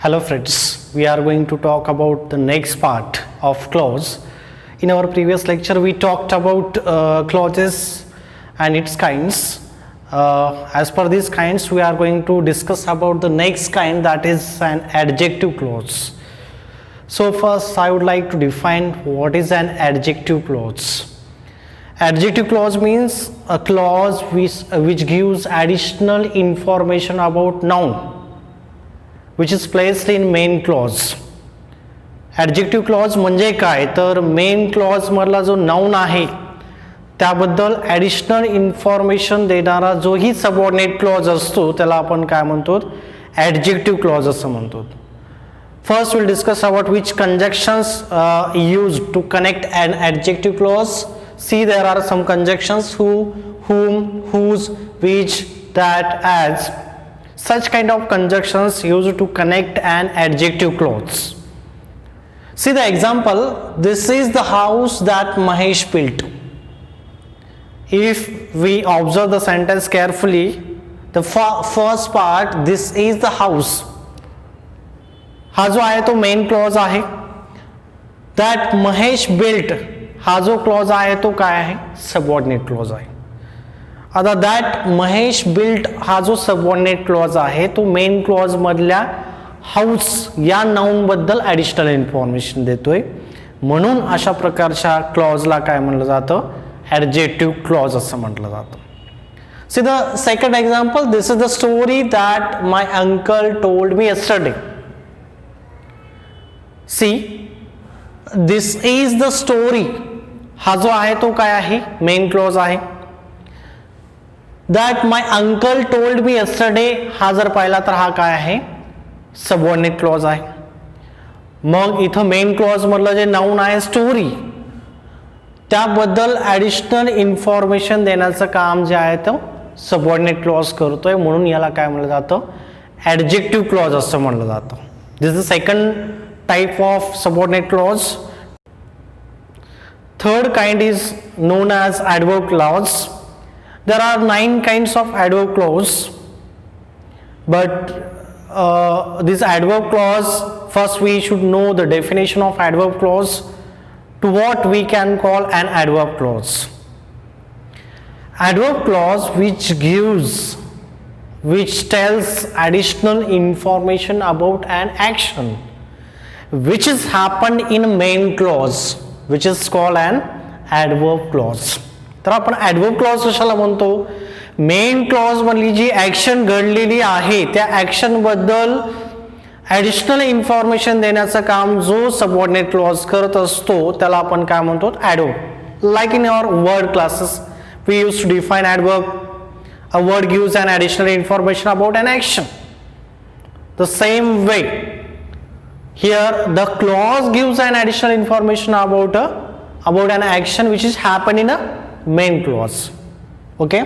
Hello friends, we are going to talk about the next part of clause. In our previous lecture we talked about clauses and its kinds. As per these kinds we are going to discuss about the next kind, that is an adjective clause. So first I would like to define what is an adjective clause. Adjective clause means a clause which gives additional information about noun, which is placed in main clause. Adjective clause म्हणजे काय तर main clause मधला जो noun आहे त्याबद्दल additional information देणारा जो ही subordinate clause असतो त्याला आपण काय म्हणतो, ॲडजेक्टिव्ह क्लॉज असं म्हणतो. First we'll discuss about which conjunctions used to connect an adjective clause. See, there are some conjunctions: who, whom, whose, which, that, as. Such kind of conjunctions used to connect an adjective clause. See the example: this is the house that Mahesh built. If we observe the sentence carefully, the first part, this is the house, हा जो आहे तो main clause आहे. that Mahesh built हा जो clause आहे तो काय आहे, सबऑर्डिनेट क्लॉज आहे. आता दॅट महेश बिल्ट हा जो सबऑर्डिनेट क्लॉज आहे तो मेन क्लॉज मधल्या हाऊस या नाउन बद्दल ॲडिशनल इन्फॉर्मेशन देतोय, म्हणून अशा प्रकारच्या क्लॉजला काय म्हणलं जातं, ॲडजेक्टिव्ह क्लॉज असं म्हटलं जातं. See the second example: this is the story that my uncle told me yesterday. See, this is the story हा जो आहे तो काय आहे, मेन क्लॉज आहे. That my uncle told me yesterday हा जर पाहिला तर हा काय आहे, सबऑर्डिनेट क्लॉज आहे. मग इथं मेन क्लॉज मधलं जे नाउन आहे स्टोरी, त्याबद्दल ॲडिशनल इन्फॉर्मेशन देण्याचं काम जे आहे तो सबऑर्डिनेट क्लॉज करतोय, म्हणून याला काय म्हणलं जातं, ॲडजेक्टिव्ह क्लॉज असं म्हणलं जातं. This is the second type of subordinate clause. Third kind is known as adverb clause. There are 9 kinds of adverb clause, but this adverb clause, first we should know the definition of adverb clause, to what we can call an adverb clause. Adverb clause which tells additional information about an action which is happened in main clause, which is called an adverb clause. तर आपण adverb clause कशाला म्हणतो, main clause मधली जी action घडलेली आहे त्या action बद्दल additional information देण्याचं काम जो सबऑर्डिनेट क्लॉज करत असतो त्याला आपण काय म्हणतो, adverb. Like in your word classes we use to define adverb. A word gives an additional information about an action. The same way here the clause gives an additional information about an action which is happened in a main clause. Okay,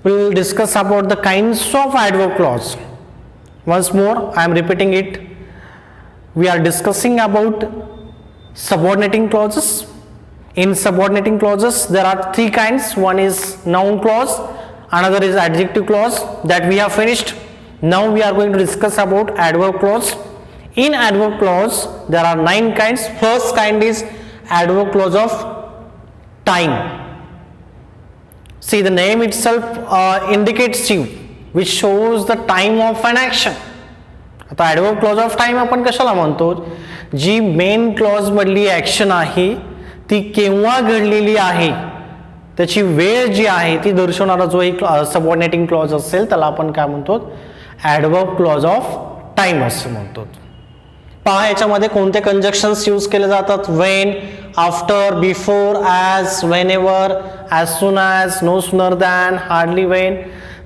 we'll discuss about the kinds of adverb clause. Once more I am repeating it. We are discussing about subordinating clauses. In subordinating clauses there are 3 kinds. One is noun clause, another is adjective clause, that we have finished. Now we are going to discuss about adverb clause. In adverb clause there are 9 kinds. First kind is adverb clause of time. See, the name itself indicates you, which shows the time of an action. आता adverb clause of time आपण कशाला म्हणतो, जी main clause मधली action आहे ती केव्हा घडलेली आहे त्याची वेळ जी आहे ती दर्शवणारा जो एक सबऑर्डिनेटिंग क्लॉज असेल त्याला आपण काय म्हणतो, adverb clause of time असं म्हणतो. पहा याच्यामध्ये कोणते कंजक्शन्स यूज केले जातात, when, after, before, as, whenever, as soon as, no sooner than, hardly when.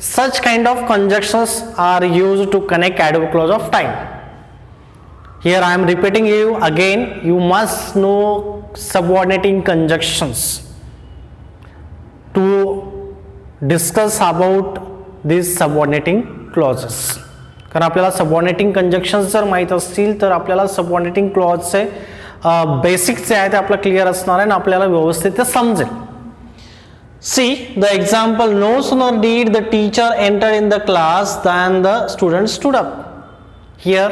Such kind of conjunctions are used to connect adverb clause of time. Here I am repeating you again, you must know subordinating conjunctions to discuss about this subordinating clauses. कारण आपल्याला subordinating कंजक्शन्स जर माहीत असतील तर आपल्याला subordinating क्लॉजचे basics जे आहे ते आपलं क्लिअर असणार आहे आणि आपल्याला व्यवस्थित ते समजेल. See the example: no sooner did the teacher enter in the class than the student stood up. Here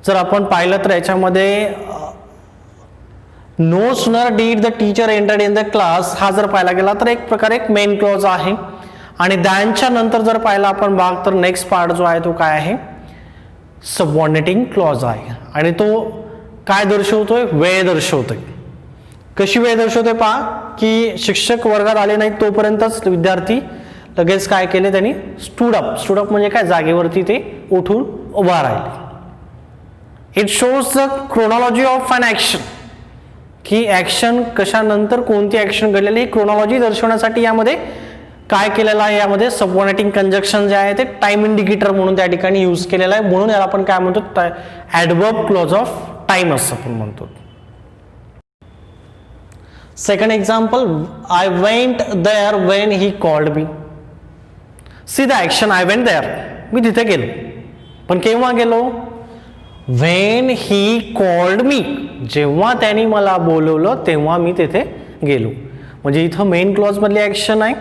जर आपण पाहिलं तर याच्यामध्ये no sooner did the teacher entered in the class हा जर पाहायला गेला तर एक प्रकारे एक मेन क्लॉज आहे. आणि दॅनच्या नंतर जर पाहिला आपण भाग तर नेक्स्ट पार्ट जो आहे तो काय आहे, सबऑर्डिनेटिंग क्लॉज आहे. आणि तो काय दर्शवतोय, वेळ दर्शवतोय. कशी वेळ दर्शवतोय पहा, की शिक्षक वर्गात आले नाहीत तोपर्यंतच विद्यार्थी लगेच काय केले, त्यांनी स्टूड अप म्हणजे काय, जागेवरती ते उठून उभा राहिले. It shows the chronology of an action, की ॲक्शन कशानंतर कोणती ॲक्शन घडलेली, क्रोनॉलॉजी दर्शवण्यासाठी यामध्ये काय केलेलं आहे, यामध्ये सबऑर्डिनेटिंग कंजक्शन जे आहे ते टाइम इंडिकेटर म्हणून त्या ठिकाणी यूज केलेलं आहे. म्हणून याला आपण काय म्हणतो, ॲडवर्ब क्लॉज ऑफ टाइम असं आपण म्हणतो. Second example, I went there when he called me. See the action, I went there, मी तिथे गेलो. पण केव्हा गेलो, वेन ही कॉल्ड मी, जेव्हा त्यांनी मला बोलवलं तेव्हा मी तिथे गेलो. म्हणजे इथं मेन क्लॉज मधली ॲक्शन आहे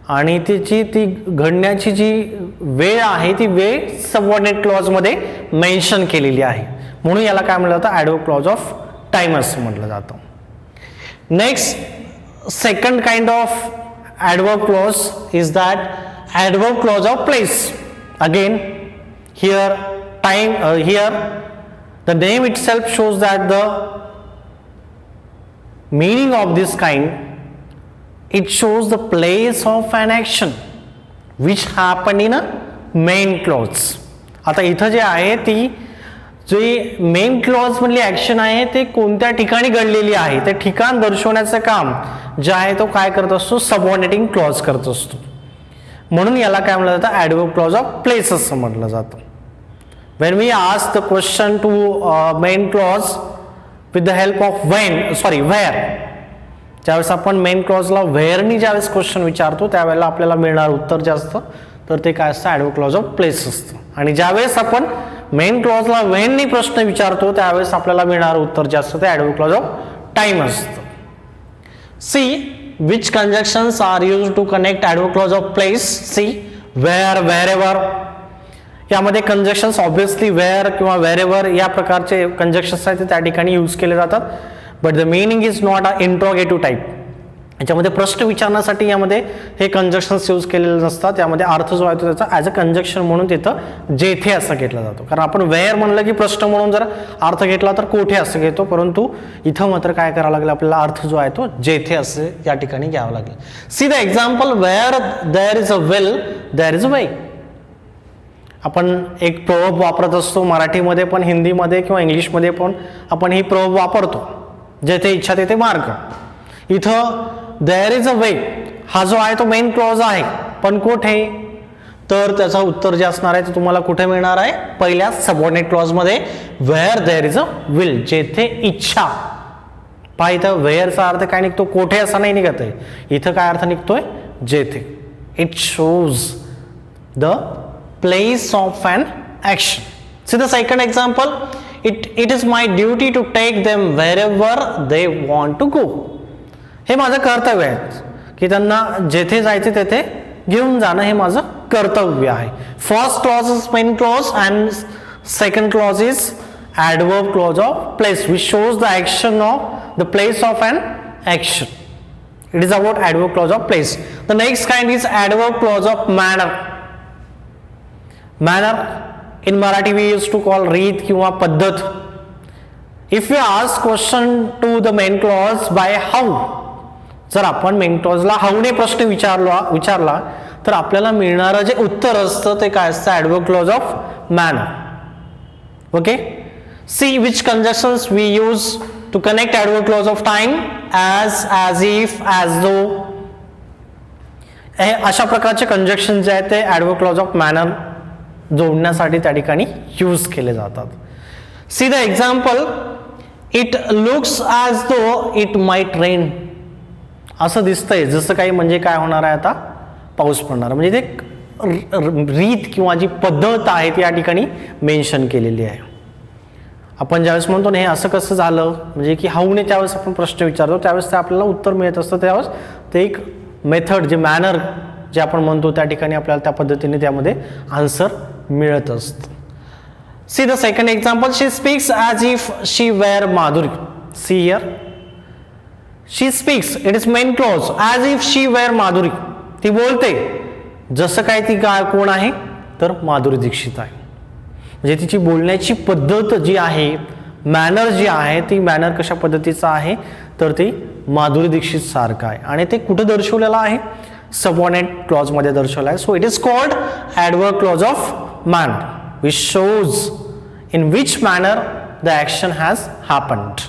आणि ती घडण्याची जी वेळ आहे ती वेळ सबऑर्डिनेट क्लॉज मध्ये मेन्शन केलेली आहे. म्हणून याला काय म्हटलं जातं, ॲडवर्ब क्लॉज ऑफ टाइम असं म्हटलं जातं. Next, second kind of adverb clause is that adverb clause of place. Again here time here the name itself shows that the meaning of this kind, it shows the place of an action which happened in a main clause. आता इथं जे आहे ती जी main clause मधली action आहे ते कोणत्या ठिकाणी घडलेली आहे ते ठिकाण दर्शवण्याचं काम जे आहे तो काय करत असतो, सबऑर्डिनेटिंग क्लॉज करत असतो. म्हणून याला काय म्हटलं जातं, ॲडवर्ब क्लॉज ऑफ प्लेस असं म्हटलं जातं. When we ask the question to main clause with the help of where, ज्यावेळेस आपण मेन क्लॉजला व्हेअरनी ज्यावेळेस क्वेश्चन विचारतो त्यावेळेला आपल्याला मिळणार उत्तर जे असतं तर ते काय असतं, ॲडवर्ब क्लॉज ऑफ प्लेस असतं. आणि ज्यावेळेस आपण मेन क्लॉजला व्हेननी प्रश्न विचारतो त्यावेळेस आपल्याला मिळणार उत्तर जे असतं ते ॲडवर्ब क्लॉज ऑफ टाइम असतं. See which conjunctions are used to connect adverb clause of place. See where, wherever, यामध्ये कंजक्शन्स ऑब्विसली वेअर किंवा वेअरएव्हर या प्रकारचे कंजक्शन्स आहेत ते त्या ठिकाणी यूज केले जातात. But the meaning is not a interrogative type. याच्यामध्ये प्रश्न विचारण्यासाठी यामध्ये हे कंजक्शन्स यूज केलेले नसतात. यामध्ये अर्थ जो आहे तो त्याचा ॲज अ कंजक्शन म्हणून तिथं जेथे असं घेतला जातो. कारण आपण वेअर म्हणलं की प्रश्न म्हणून जर अर्थ घेतला तर कोठे असं घेतो, परंतु इथं मात्र काय करावं लागेल, आपल्याला अर्थ जो आहे तो जेथे असे या ठिकाणी घ्यावा लागेल. See the example, where there is a will there is a way. आपण एक प्रवर्ब वापरत असतो मराठीमध्ये पण, हिंदीमध्ये किंवा इंग्लिशमध्ये पण आपण ही प्रवर्ब वापरतो, जेथे इच्छा तेथे मार्ग. इथं देअर इज अ वे हा जो आहे तो मेन क्लॉज आहे, पण कुठे, तर त्याचं उत्तर जे असणार आहे ते तुम्हाला कुठे मिळणार आहे, पहिल्या सबऑर्डिनेट क्लॉज मध्ये, where there is a will, जेथे इच्छा. पहा इथं वेअरचा अर्थ काय निघतो, कोठे असा नाही निघत आहे. इथं काय अर्थ निघतोय, जेथे. It shows the place of an action. See the second example, it is my duty to take them wherever they want to go. हे माझं कर्तव्य आहे की त्यांना जेथे जायचे तेथे घेऊन जाणं हे माझं कर्तव्य आहे. First clause is main clause and second clause is adverb clause of place which shows the action of the place of an action. It is about adverb clause of place. The next kind is adverb clause of manner. Manner in Marathi we used to call रीत किंवा पद्धत. If we ask question to the main clause by how, जर आपण main क्लॉजला हाऊने प्रश्न विचारला तर आपल्याला मिळणारं जे उत्तर असतं ते काय असतं, adverb clause of manner. Okay, see which conjunctions we use to connect adverb clause of time, as if, as though. हे अशा प्रकारचे कंजक्शन जे आहेत ते ॲडवर्ब क्लॉज ऑफ मॅनर जोडण्यासाठी त्या ठिकाणी यूज केले जातात. See the example, it looks as though it might rain. असं दिसतंय जसं काही म्हणजे काय होणार आहे, आता पाऊस पडणार. म्हणजे ते रीत किंवा जी पद्धत आहे ती या ठिकाणी मेन्शन केलेली आहे. आपण ज्यावेळेस म्हणतो ना हे असं कसं झालं, म्हणजे की हाऊने त्यावेळेस आपण प्रश्न विचारतो त्यावेळेस ते आपल्याला उत्तर मिळत असतं. त्यावेळेस ते एक मेथड जे मॅनर जे आपण म्हणतो त्या ठिकाणी आपल्याला त्या पद्धतीने त्यामध्ये आन्सर मिळत असतं. See the second example, she speaks as if she were Madhuri. See here, she speaks, it is main clause, as if she were Madhuri. ती बोलते जसं काय ती काय कोण आहे तर माधुरी दीक्षित आहे. म्हणजे तिची बोलण्याची पद्धत जी आहे, मॅनर जी आहे, ती मॅनर कशा पद्धतीचं आहे तर ती माधुरी दीक्षित सारखं आहे. आणि ते कुठे दर्शवलेलं आहे, सबऑर्डिनेट क्लॉज मध्ये दर्शवलं आहे. So it is called adverb clause of manner, which shows in which manner the action has happened.